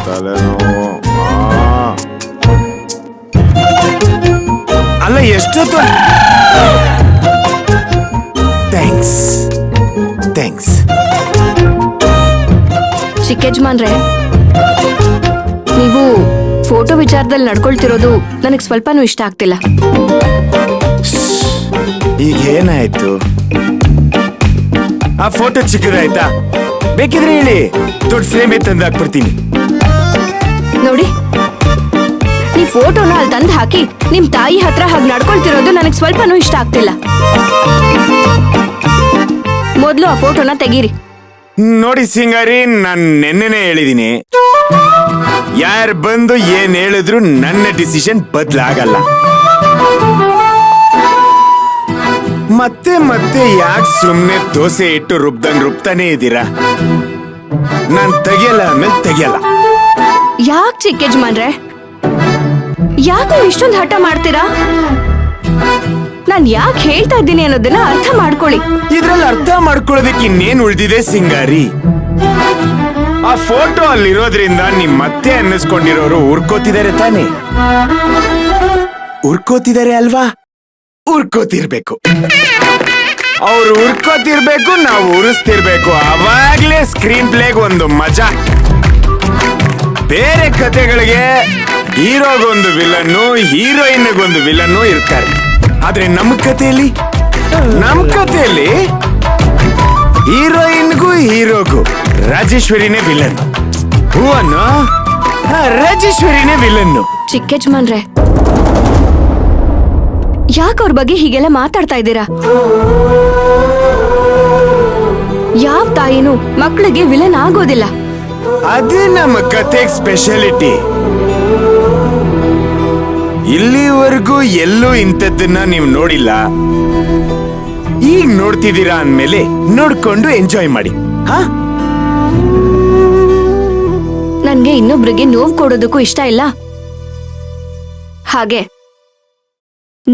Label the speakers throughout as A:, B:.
A: ತಲೆನೋವು. ಅಲ್ಲ ಎಷ್ಟೊತ್ತು. ಥ್ಯಾಂಕ್ಸ್.
B: ಚಿಕ್ಕ ಯಜಮಾನ್ರೆ, ನೀವು ಫೋಟೋ ವಿಚಾರದಲ್ಲಿ ನಡ್ಕೊಳ್ತಿರೋದು ನನಗೆ ಸ್ವಲ್ಪನೂ ಇಷ್ಟ ಆಗ್ತಿಲ್ಲ.
A: ಈಗ ಏನಾಯ್ತು? ಆ ಫೋಟೋ ಚಿಕ್ಕದಾಯ್ತಾ? ಬೇಕಿದ್ರೆ ಹೇಳಿ, ದೊಡ್ಡ ಫ್ರೇಮ್ ತಂದು ಹಾಕ್ಬಿಡ್ತೀನಿ.
B: ನೋಡಿ, ನೀವು ಫೋಟೋನ ಅಲ್ಲಿ ತಂದು ಹಾಕಿ ನಿಮ್ ತಾಯಿ ಹತ್ರ ಹಾಗೆ ನಡ್ಕೊಳ್ತಿರೋದು ನನಗೆ ಸ್ವಲ್ಪನೂ ಇಷ್ಟ ಆಗ್ತಿಲ್ಲ. ಮೊದಲು ಆ ಫೋಟೋನ ತೆಗೀರಿ.
A: ನೋಡಿ ಸಿಂಗಾರಿ, ನಾನು ನೆನ್ನೆನೆ ಹೇಳಿದೀನಿ, ಯಾರು ಬಂದು ಏನ್ ಹೇಳಿದ್ರು ನನ್ನ ಡಿಸಿಷನ್ ಬದಲಾಗಲ್ಲ. ಮತ್ತೆ ಮತ್ತೆ ಯಾಕೆ ಸುಮ್ನೆ ದೋಸೆ ಇಟ್ಟು ರುಬ್ತಾನೆ ಇದ್ದೀರಾ? ನಾನ್ ತೆಗಿಯಲ್ಲ, ಆಮೇಲೆ ತೆಗಿಯಲ್ಲ.
B: ಯಾಕೆ ಚಿಕ್ಕ ಯಜಮಾನ್ರೆ, ಯಾಕೆ ನೀವು ಇಷ್ಟೊಂದು ಹಠ ಮಾಡ್ತೀರಾ? ನಾನ್ ಯಾಕೆ ಹೇಳ್ತಾ ಇದ್ದೀನಿ ಅನ್ನೋದನ್ನ ಅರ್ಥ ಮಾಡ್ಕೊಳ್ಳಿ.
A: ಇದ್ರಲ್ಲಿ ಅರ್ಥ ಮಾಡ್ಕೊಳ್ಳೋದಕ್ಕೆ ಇನ್ನೇನ್ ಉಳ್ದಿದೆ ಸಿಂಗಾರಿ? ಆ ಫೋಟೋ ಅಲ್ಲಿರೋದ್ರಿಂದ ನಿಮ್ ಮತ್ತೆ ಅನ್ನಿಸ್ಕೊಂಡಿರೋರು ಉರ್ಕೋತಿದ್ದಾರೆ ತಾನೆ? ಉರ್ಕೋತಿದ್ದಾರೆ ಅಲ್ವಾ? ಉರ್ಕೋತಿರ್ಬೇಕು. ಅವ್ರು ಉರ್ಕೋತಿರ್ಬೇಕು, ನಾವು ಉರಿಸ್ತಿರ್ಬೇಕು. ಅವಾಗ್ಲೇ ಸ್ಕ್ರೀನ್ ಪ್ಲೇಗ್ ಒಂದು ಮಜಾ. ಬೇರೆ ಕತೆಗಳಿಗೆ ಹೀರೋಗೊಂದು ವಿಲನ್ನು, ಹೀರೋಯಿನ್ಗೊಂದು ವಿಲನ್ನು ಇರ್ತಾರೆ. ಆದ್ರೆ ನಮ್ಮ ಕಥೆಯಲ್ಲಿ ಹೀರೋಯಿನ್ಗೂ ಹೀರೋಗೂ ರಾಜೇಶ್ವರಿನೇ ವಿಲನ್. ಹೂವನ್ನು ರಾಜೇಶ್ವರಿನೇ ವಿಲನ್ನು.
B: ಚಿಕ್ಕ ಯಜಮಾನ್ರೆ, ಯಾಕೆ ಅವ್ರ ಬಗ್ಗೆ ಹೀಗೆಲ್ಲ ಮಾತಾಡ್ತಾ ಇದ್ದೀರಾ? ಯಾವ ತಾಯಿನೂ ಮಕ್ಕಳಿಗೆ ವಿಲನ್ ಆಗೋದಿಲ್ಲ.
A: ಅದೇ ನಮ್ಮ ಕತೆಗೆ ಸ್ಪೆಷಾಲಿಟಿ. ಇಲ್ಲಿವರೆಗೂ ಎಲ್ಲೂ ಇಂಥದ್ದನ್ನ ನೀವು ನೋಡಿಲ್ಲ. ಈಗ ನೋಡ್ತಿದ್ದೀರಾ ಅಂದ್ಮೇಲೆ ನೋಡ್ಕೊಂಡು ಎಂಜಾಯ್ ಮಾಡಿ.
B: ನನ್ಗೆ ಇನ್ನೊಬ್ರಿಗೆ ನೋವು ಕೊಡೋದಕ್ಕೂ ಇಷ್ಟ ಇಲ್ಲ. ಹಾಗೆ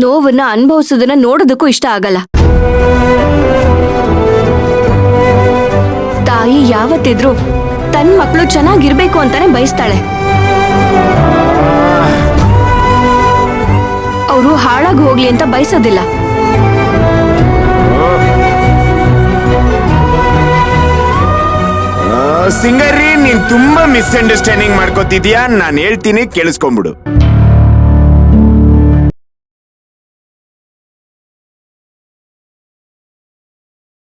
B: ನೋವನ್ನ ಅನುಭವಿಸೋದನ್ನ ನೋಡೋದಕ್ಕೂ ಇಷ್ಟ ಆಗಲ್ಲ. ತಾಯಿ ಯಾವತ್ತಿದ್ರು ತನ್ನ ಮಕ್ಕಳು ಚೆನ್ನಾಗಿರ್ಬೇಕು ಅಂತಾನೆ ಬಯಸ್ತಾಳೆ. ಅವರು ಹಾಳಾಗಿ ಹೋಗ್ಲಿ ಅಂತ ಬಯಸೋದಿಲ್ಲ.
A: ಸಿಂಗರಿ, ನೀನ್ ತುಂಬಾ ಮಿಸ್ಅಂಡರ್ಸ್ಟ್ಯಾಂಡಿಂಗ್ ಮಾಡ್ಕೋತಿದ್ಯಾ. ನಾನು ಹೇಳ್ತೀನಿ, ಕೇಳಿಸ್ಕೊಂಡ್ಬಿಡು.